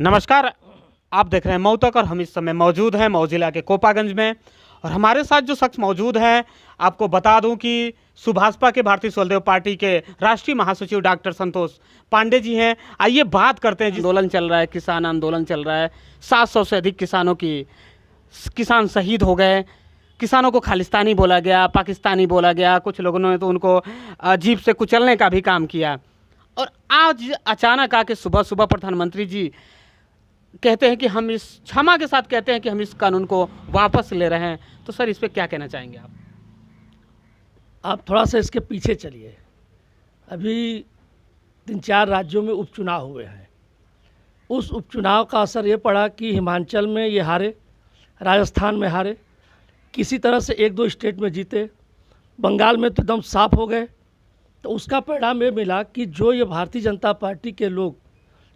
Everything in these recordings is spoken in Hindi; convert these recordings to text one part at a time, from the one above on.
नमस्कार। आप देख रहे हैं मऊ तक और हम इस समय मौजूद हैं मऊ जिला के कोपागंज में और हमारे साथ जो शख्स मौजूद हैं आपको बता दूं कि सुभाषपा के भारतीय स्वदेव पार्टी के राष्ट्रीय महासचिव डॉक्टर संतोष पांडे जी हैं। आइए बात करते हैं। आंदोलन चल रहा है, किसान आंदोलन चल रहा है। 700 से अधिक किसान शहीद हो गए। किसानों को खालिस्तानी बोला गया, पाकिस्तानी बोला गया। कुछ लोगों ने तो उनको जीप से कुचलने का भी काम किया। और आज अचानक आके सुबह सुबह प्रधानमंत्री जी कहते हैं कि हम इस क्षमा के साथ कहते हैं कि हम इस कानून को वापस ले रहे हैं। तो सर, इस पे क्या कहना चाहेंगे आप? आप थोड़ा सा इसके पीछे चलिए। अभी 3-4 राज्यों में उपचुनाव हुए हैं। उस उपचुनाव का असर ये पड़ा कि हिमाचल में ये हारे, राजस्थान में हारे, किसी तरह से 1-2 स्टेट में जीते, बंगाल में तो एकदम साफ हो गए। तो उसका परिणाम ये मिला कि जो ये भारतीय जनता पार्टी के लोग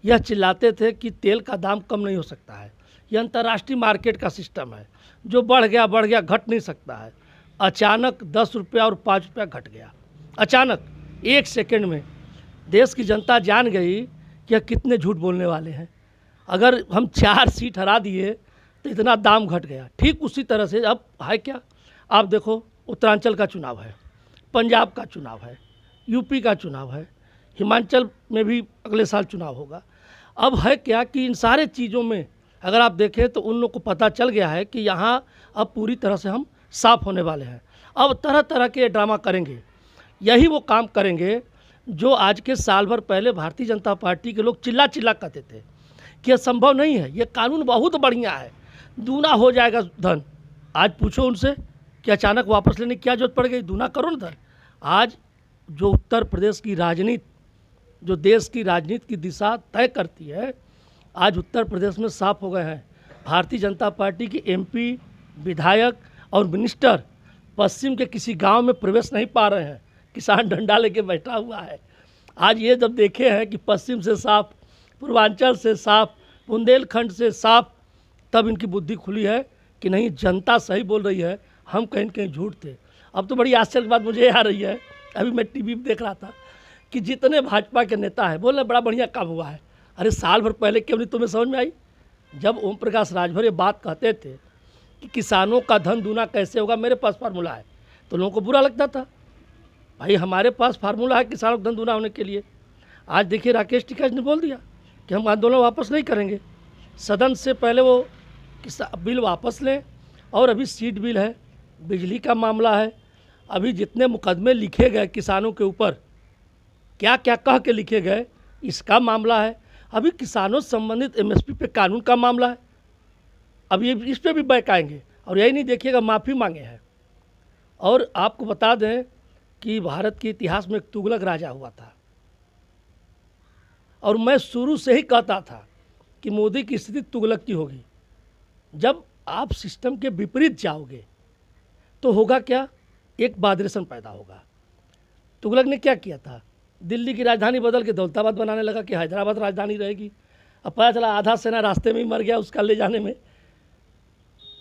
यह चिल्लाते थे कि तेल का दाम कम नहीं हो सकता है, यह अंतर्राष्ट्रीय मार्केट का सिस्टम है, जो बढ़ गया घट नहीं सकता है। अचानक 10 रुपया और 5 रुपया घट गया। अचानक 1 सेकंड में देश की जनता जान गई कि यह कितने झूठ बोलने वाले हैं। अगर हम 4 सीट हरा दिए तो इतना दाम घट गया। ठीक उसी तरह से अब है क्या, आप देखो, उत्तरांचल का चुनाव है, पंजाब का चुनाव है, यूपी का चुनाव है, हिमाचल में भी अगले साल चुनाव होगा। अब है क्या कि इन सारे चीज़ों में अगर आप देखें तो उन लोग को पता चल गया है कि यहाँ अब पूरी तरह से हम साफ होने वाले हैं। अब तरह तरह के ड्रामा करेंगे। यही वो काम करेंगे जो आज के साल भर पहले भारतीय जनता पार्टी के लोग चिल्ला चिल्ला कहते थे कि यह संभव नहीं है, ये कानून बहुत बढ़िया है, दूना हो जाएगा धन। आज पूछो उनसे कि अचानक वापस लेने की क्या जरूरत पड़ गई, दूना करो ना धन। आज जो उत्तर प्रदेश की राजनीति, जो देश की राजनीति की दिशा तय करती है, आज उत्तर प्रदेश में साफ हो गए हैं। भारतीय जनता पार्टी की एमपी, विधायक और मिनिस्टर पश्चिम के किसी गांव में प्रवेश नहीं पा रहे हैं। किसान डंडा लेके बैठा हुआ है। आज ये जब देखे हैं कि पश्चिम से साफ, पूर्वांचल से साफ, बुंदेलखंड से साफ, तब इनकी बुद्धि खुली है कि नहीं, जनता सही बोल रही है, हम कहीं कहीं झूठ थे। अब तो बड़ी आश्चर्य की बात मुझे आ रही है, अभी मैं टीवी में देख रहा था कि जितने भाजपा के नेता हैं बोल रहे बड़ा बढ़िया काम हुआ है। अरे साल भर पहले क्यों नहीं तुम्हें समझ में आई? जब ओम प्रकाश राजभर ये बात कहते थे कि किसानों का धन दूना कैसे होगा, मेरे पास फार्मूला है, तो लोगों को बुरा लगता था। भाई हमारे पास फार्मूला है किसानों का धन दूना होने के लिए। आज देखिए राकेश टिकैत ने बोल दिया कि हम आंदोलन वापस नहीं करेंगे। सदन से पहले वो बिल वापस लें। और अभी सीट बिल है, बिजली का मामला है, अभी जितने मुकदमे लिखे गए किसानों के ऊपर, क्या क्या कह के लिखे गए, इसका मामला है। अभी किसानों से संबंधित एमएसपी पे कानून का मामला है। अब ये इस पे भी बहकाएंगे। और यही नहीं देखिएगा, माफ़ी मांगे हैं। और आपको बता दें कि भारत के इतिहास में एक तुगलक राजा हुआ था, और मैं शुरू से ही कहता था कि मोदी की स्थिति तुगलक की होगी। जब आप सिस्टम के विपरीत जाओगे तो होगा क्या, एक बादरेशन पैदा होगा। तुगलक ने क्या किया था, दिल्ली की राजधानी बदल के दौलताबाद बनाने लगा कि हैदराबाद राजधानी रहेगी। अब पता चला आधा सेना रास्ते में ही मर गया उसका ले जाने में।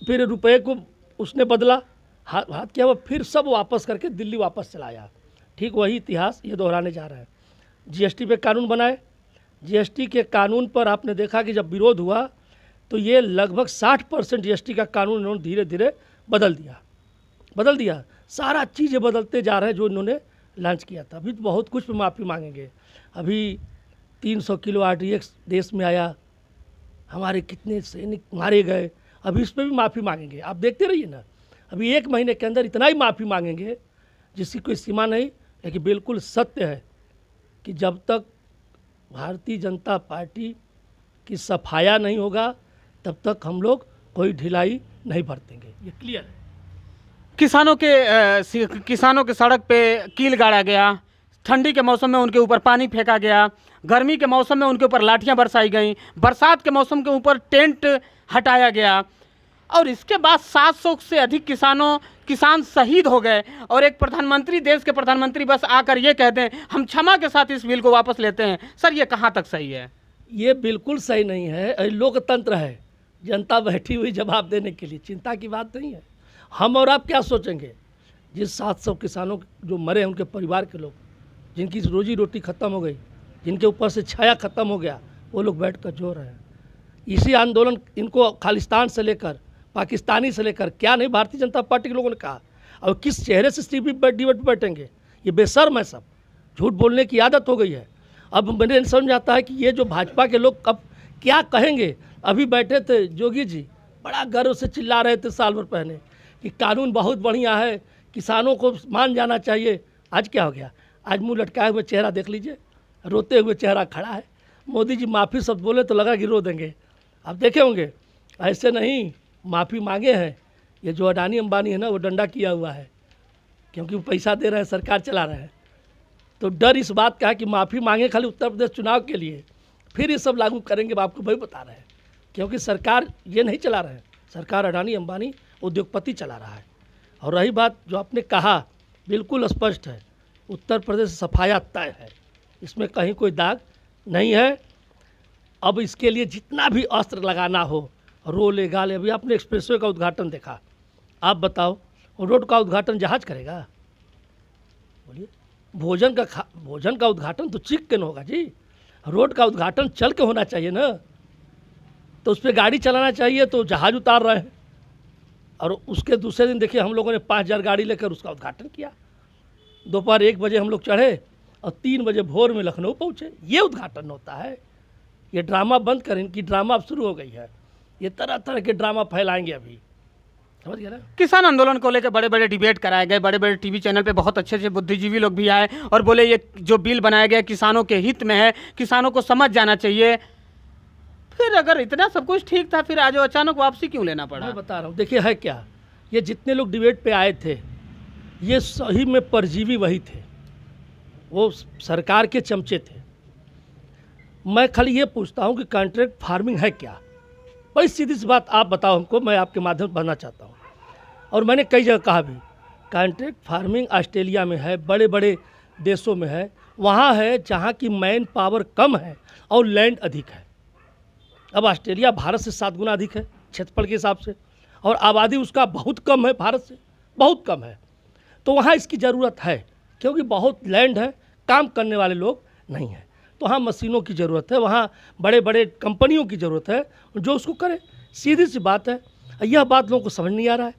फिर रुपये को उसने बदला, हाथ किया, वो फिर सब वापस करके दिल्ली वापस चला आया। ठीक वही इतिहास ये दोहराने जा रहा है। जीएसटी पे कानून बनाए। जीएसटी के कानून पर आपने देखा कि जब विरोध हुआ तो ये लगभग 60% जीएसटी का कानून इन्होंने धीरे धीरे बदल दिया। सारा चीज़ें बदलते जा रहे हैं जो इन्होंने लॉन्च किया था। अभी तो बहुत कुछ पे माफ़ी मांगेंगे। अभी 300 किलो RDX देश में आया, हमारे कितने सैनिक मारे गए, अभी इस पर भी माफ़ी मांगेंगे। आप देखते रहिए ना, अभी 1 महीने के अंदर इतना ही माफ़ी मांगेंगे जिसकी कोई सीमा नहीं। लेकिन बिल्कुल सत्य है कि जब तक भारतीय जनता पार्टी की सफाया नहीं होगा तब तक हम लोग कोई ढिलाई नहीं बरतेंगे, ये क्लियर है। किसानों के सड़क पे कील गाड़ा गया, ठंडी के मौसम में उनके ऊपर पानी फेंका गया, गर्मी के मौसम में उनके ऊपर लाठियां बरसाई गईं, बरसात के मौसम के ऊपर टेंट हटाया गया, और इसके बाद 700 से अधिक किसान शहीद हो गए। और एक प्रधानमंत्री, देश के प्रधानमंत्री बस आकर ये कहते हैं हम क्षमा के साथ इस बिल को वापस लेते हैं। सर, ये कहाँ तक सही है? ये बिल्कुल सही नहीं है। लोकतंत्र है, जनता बैठी हुई जवाब देने के लिए, चिंता की बात नहीं है। हम और आप क्या सोचेंगे? जिस 700 किसानों जो मरे हैं, उनके परिवार के लोग, जिनकी रोजी रोटी ख़त्म हो गई, जिनके ऊपर से छाया ख़त्म हो गया, वो लोग बैठ कर जो रहे हैं। इसी आंदोलन इनको खालिस्तान से लेकर पाकिस्तानी से लेकर क्या नहीं भारतीय जनता पार्टी के लोगों ने कहा। और किस चेहरे से डिबेट पर बैठेंगे, ये बेशर्म है सब, झूठ बोलने की आदत हो गई है। अब मुझे नहीं समझ आता है कि ये जो भाजपा के लोग अब क्या कहेंगे। अभी बैठे थे जोगी जी, बड़ा गर्व से चिल्ला रहे थे साल भर पहले कि कानून बहुत बढ़िया है, किसानों को मान जाना चाहिए। आज क्या हो गया? आज मुंह लटकाए हुए चेहरा देख लीजिए, रोते हुए चेहरा खड़ा है। मोदी जी माफ़ी शब्द बोले तो लगा कि रो देंगे। आप देखे होंगे, ऐसे नहीं, माफ़ी मांगे हैं। ये जो अडानी अंबानी है ना, वो डंडा किया हुआ है, क्योंकि वो पैसा दे रहे हैं, सरकार चला रहे हैं। तो डर इस बात का है कि माफ़ी मांगे खाली उत्तर प्रदेश चुनाव के लिए, फिर ये सब लागू करेंगे। आपको वही बता रहे हैं, क्योंकि सरकार ये नहीं चला रहे हैं, सरकार अडानी अंबानी उद्योगपति चला रहा है। और रही बात जो आपने कहा, बिल्कुल स्पष्ट है, उत्तर प्रदेश सफाया तय है, इसमें कहीं कोई दाग नहीं है। अब इसके लिए जितना भी अस्त्र लगाना हो, रोले गाले। अभी आपने एक्सप्रेसवे का उद्घाटन देखा, आप बताओ रोड का उद्घाटन जहाज करेगा? बोलिए। भोजन का उद्घाटन तो चिकन होगा जी, रोड का उद्घाटन चल के होना चाहिए ना। तो उस पर गाड़ी चलाना चाहिए, तो जहाज उतार रहे हैं। और उसके दूसरे दिन देखिए, हम लोगों ने 5000 गाड़ी लेकर उसका उद्घाटन किया। दोपहर 1 बजे हम लोग चढ़े और 3 बजे भोर में लखनऊ पहुँचे। ये उद्घाटन होता है? ये ड्रामा बंद करें, इनकी ड्रामा अब शुरू हो गई है। ये तरह तरह के ड्रामा फैलाएंगे अभी, समझ गए ना। किसान आंदोलन को लेकर बड़े बड़े डिबेट कराए गए, बड़े बड़े टीवी चैनल पे बहुत अच्छे अच्छे बुद्धिजीवी लोग भी आए और बोले ये जो बिल बनाया गया किसानों के हित में है, किसानों को समझ जाना चाहिए। फिर अगर इतना सब कुछ ठीक था, फिर आज अचानक वापसी क्यों लेना पड़ा? मैं बता रहा हूँ, देखिए है क्या, ये जितने लोग डिबेट पे आए थे, ये सही में परजीवी वही थे, वो सरकार के चमचे थे। मैं खाली ये पूछता हूँ कि कॉन्ट्रैक्ट फार्मिंग है क्या? बड़ी सीधी सी बात आप बताओ हमको, मैं आपके माध्यम से बनना चाहता हूँ। और मैंने कई जगह कहा भी, कॉन्ट्रैक्ट फार्मिंग ऑस्ट्रेलिया में है, बड़े बड़े देशों में है, वहाँ है जहाँ की मैन पावर कम है और लैंड अधिक है। अब ऑस्ट्रेलिया भारत से 7 गुना अधिक है क्षेत्रफल के हिसाब से, और आबादी उसका बहुत कम है, भारत से बहुत कम है। तो वहाँ इसकी ज़रूरत है, क्योंकि बहुत लैंड है, काम करने वाले लोग नहीं हैं। तो वहाँ मशीनों की ज़रूरत है, वहाँ बड़े बड़े कंपनियों की ज़रूरत है जो उसको करे। सीधी सी बात है। यह बात लोगों को समझ नहीं आ रहा है,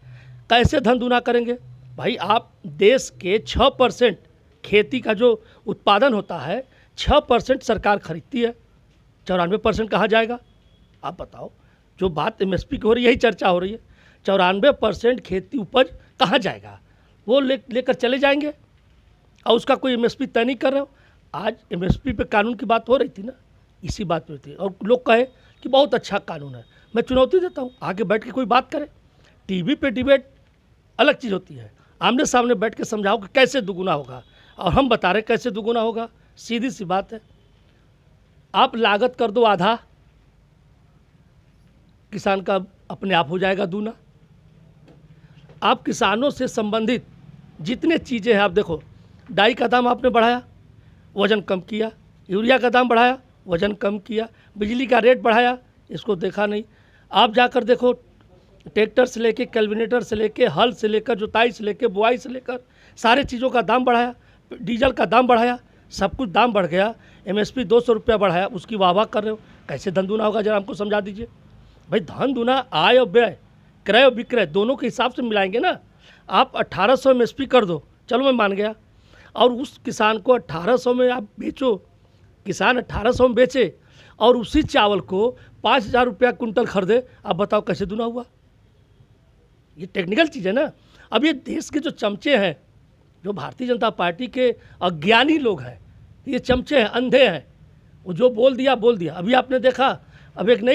कैसे धन दूना करेंगे? भाई आप देश के 6% खेती का जो उत्पादन होता है, 6% सरकार खरीदती है, 94% कहाँ जाएगा? आप बताओ। जो बात MSP की हो रही है, यही चर्चा हो रही है, 94% खेती उपज कहाँ जाएगा? वो लेकर चले जाएंगे और उसका कोई MSP तय नहीं कर रहे हो। आज MSP पे कानून की बात हो रही थी ना, इसी बात पे थी। और लोग कहे कि बहुत अच्छा कानून है, मैं चुनौती देता हूँ, आगे बैठ के कोई बात करे। टीवी पे डिबेट अलग चीज़ होती है, आमने सामने बैठ के समझाओ कि कैसे दुगुना होगा, और हम बता रहे कैसे दुगुना होगा। सीधी सी बात है, आप लागत कर दो आधा, किसान का अपने आप हो जाएगा दूना। आप किसानों से संबंधित जितने चीज़ें हैं, आप देखो, डाई का दाम आपने बढ़ाया, वज़न कम किया, यूरिया का दाम बढ़ाया, वज़न कम किया, बिजली का रेट बढ़ाया, इसको देखा नहीं। आप जाकर देखो, ट्रैक्टर से लेके कल्विनेटर से लेके हल से लेकर जुताई से लेके बुआई से लेकर सारे चीज़ों का दाम बढ़ाया, डीजल का दाम बढ़ाया, सब कुछ दाम बढ़ गया। MSP 200 रुपया बढ़ाया, उसकी वाह वाह कर रहे हो, कैसे धन दूना होगा? जरा हमको समझा दीजिए भाई। धन दूना आय और व्यय, क्रय और विक्रय दोनों के हिसाब से मिलाएंगे ना। आप 1800 MSP कर दो, चलो मैं मान गया, और उस किसान को 1800 में आप बेचो, किसान 1800 में बेचे और उसी चावल को 5000 रुपया कुंटल खरीदे। आप बताओ कैसे दूना हुआ? ये टेक्निकल चीज़ है ना। अब ये देश के जो चमचे हैं, जो भारतीय जनता पार्टी के अज्ञानी लोग हैं, ये चमचे हैं, अंधे हैं, वो जो बोल दिया बोल दिया। अभी आपने देखा, अब एक नई